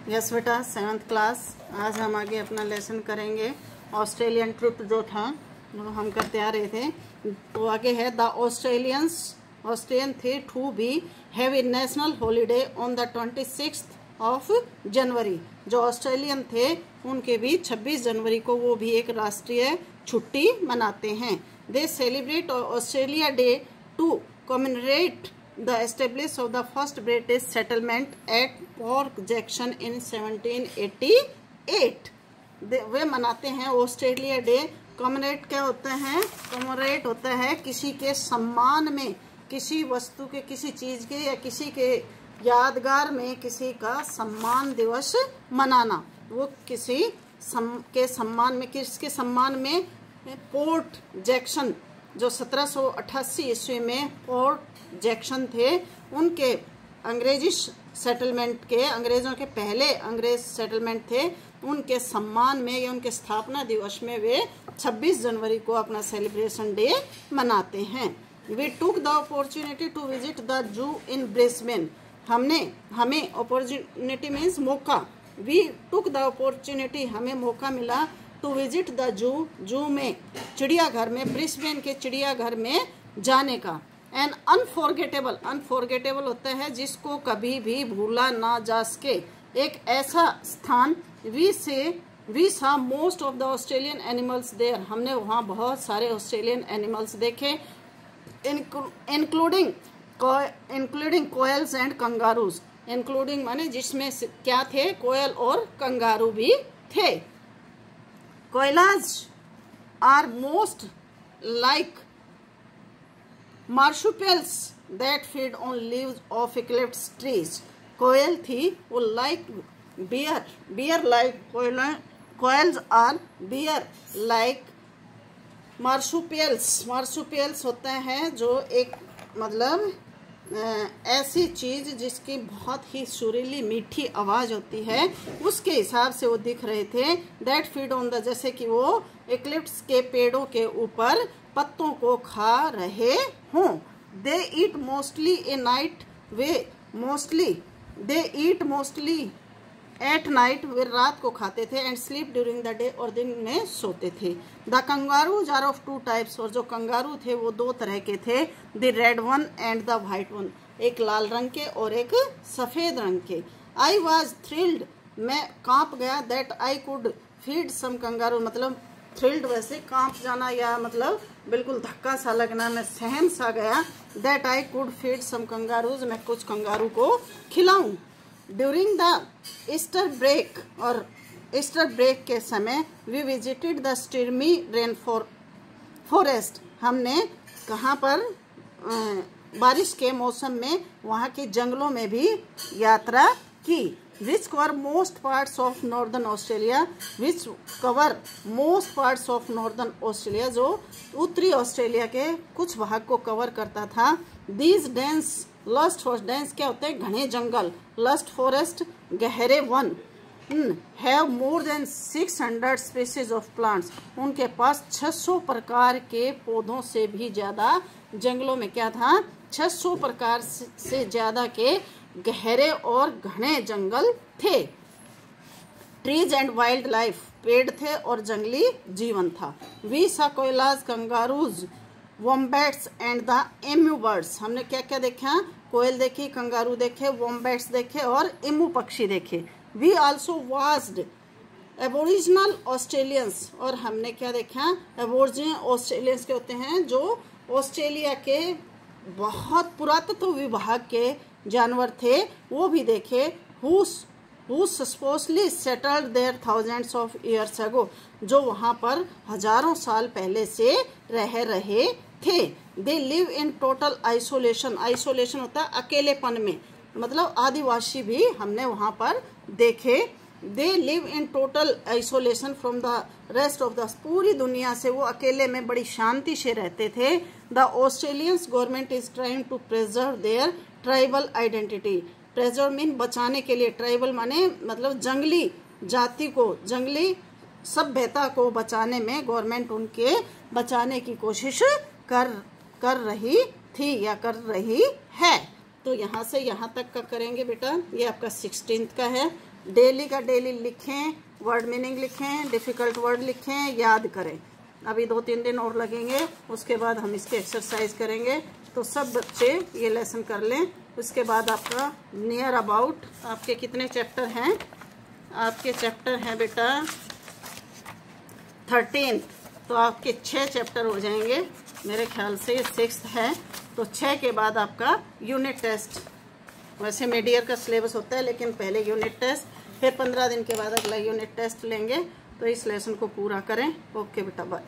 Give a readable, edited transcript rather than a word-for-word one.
Yes बेटा, 7th class. आज हम आगे अपना लेसन करेंगे। ऑस्ट्रेलियन ट्रिप जो था जो हम करते आ रहे थे, तो आगे है the Australian they to be have a national holiday on the 26th of January. जो ऑस्ट्रेलियन थे उनके भी 26 जनवरी को वो भी एक राष्ट्रीय छुट्टी मनाते हैं। They celebrate Australia Day to commemorate the establishment of the first British settlement at Port Jackson in 1788। वे मनाते हैं ऑस्ट्रेलिया डे। कमेमोरेट क्या होता है? कमेमोरेट होता है किसी के सम्मान में, किसी वस्तु के, किसी चीज के या किसी के यादगार में किसी का सम्मान दिवस मनाना। वो किसी के सम्मान में, किसके सम्मान में? पोर्ट जैक्सन, जो 1788 ईस्वी में पोर्ट जैक्सन थे, उनके अंग्रेजी सेटलमेंट के, अंग्रेजों के पहले अंग्रेज सेटलमेंट थे, उनके सम्मान में या उनके स्थापना दिवस में वे 26 जनवरी को अपना सेलिब्रेशन डे मनाते हैं। We took the opportunity to visit the zoo in Brisbane. हमें अपॉर्चुनिटी मीन्स मौका। वी टुक द अपॉर्चुनिटी, हमें मौका मिला टू विजिट द जू में, चिड़ियाघर में, ब्रिस्बेन के चिड़ियाघर में जाने का। एंड अनफॉरगेटेबल होता है जिसको कभी भी भूला ना जा सके, एक ऐसा स्थान। We saw most of the Australian animals there. हमने वहाँ बहुत सारे ऑस्ट्रेलियन एनिमल्स देखे, including koalas and kangaroos. Including माने जिसमें क्या थे? कोयल और कंगारू भी थे। Koalas are most like marsupials that feed on leaves of eucalyptus trees। Koala थी वो like bear like koalas are bear like marsupials होता है जो एक मतलब ऐसी चीज जिसकी बहुत ही सुरीली मीठी आवाज होती है, उसके हिसाब से वो दिख रहे थे। दैट फीड ऑन द, जैसे कि वो यूकलिप्टस के पेड़ों के ऊपर पत्तों को खा रहे हों। They eat mostly a night, they eat mostly at night, वे रात को खाते थे। And sleep during the day, और दिन में सोते थे। The kangaroos are of 2 types, और जो कंगारू थे वो 2 तरह के थे। The red one and the white one, एक लाल रंग के और एक सफेद रंग के। आई वॉज थ्रिल्ड, मैं कांप गया। That I could feed some kangaroo, मतलब थ्रिल्ड वैसे कांप जाना या मतलब बिल्कुल धक्का सा लगना, मैं सहम सा गया। That I could feed some kangaroos, मैं कुछ कंगारू को खिलाऊं। ड्यूरिंग द ईस्टर ब्रेक, और ईस्टर ब्रेक के समय we visited the stormy rainforest. हमने कहाँ पर? बारिश के मौसम में वहाँ के जंगलों में भी यात्रा की। Which cover most parts of northern Australia, which cover most parts of northern Australia, जो उत्तरी ऑस्ट्रेलिया के कुछ भाग को कवर करता था। These dense lush forest, dense क्या होते हैं? घने जंगल। लस्ट फॉरेस्ट गहरे वन। Have more than 600 species of plants, उनके पास 600 प्रकार के पौधों से भी ज्यादा जंगलों में क्या था? 600 प्रकार से ज्यादा के गहरे और घने जंगल थे। ट्रीज एंड वाइल्ड लाइफ, पेड़ थे और जंगली जीवन था। We saw koalas, kangaroos, wombats and the emu birds. हमने क्या क्या देखा? कोयल देखी, कंगारू देखे, वॉम्बैट्स देखे और एम्यू पक्षी देखे। We also watched Aboriginal Australians, और हमने क्या देखा? एबोरिजिनल ऑस्ट्रेलियंस के होते हैं जो ऑस्ट्रेलिया के बहुत पुरातत्व विभाग के जानवर थे, वो भी देखे। who supposedly settled there thousands of years ago, जो वहाँ पर हजारों साल पहले से रह रहे थे। they live in total isolation, isolation होता है अकेलेपन में, मतलब आदिवासी भी हमने वहाँ पर देखे। they live in total isolation from the rest of the, पूरी दुनिया से वो अकेले में बड़ी शांति से रहते थे। the Australian government is trying to preserve their tribal identity, preserve mean बचाने के लिए, ट्राइबल माने मतलब जंगली जाति को, जंगली सभ्यता को बचाने में गवर्नमेंट उनके बचाने की कोशिश कर रही थी या कर रही है। तो यहाँ से यहाँ तक का करेंगे बेटा, ये आपका 16th का है। डेली का डेली लिखें, वर्ड मीनिंग लिखें, डिफ़िकल्ट वर्ड लिखें, याद करें। अभी 2-3 दिन और लगेंगे, उसके बाद हम इसके एक्सरसाइज करेंगे। तो सब बच्चे ये लेसन कर लें। उसके बाद आपका नियर अबाउट आपके कितने चैप्टर हैं? आपके चैप्टर हैं बेटा 13, तो आपके 6 चैप्टर हो जाएंगे मेरे ख्याल से। 6th है, तो 6 के बाद आपका यूनिट टेस्ट। वैसे मिड ईयर का सिलेबस होता है, लेकिन पहले यूनिट टेस्ट, फिर 15 दिन के बाद अगला यूनिट टेस्ट लेंगे। तो इस लेसन को पूरा करें। ओके बेटा, बाय।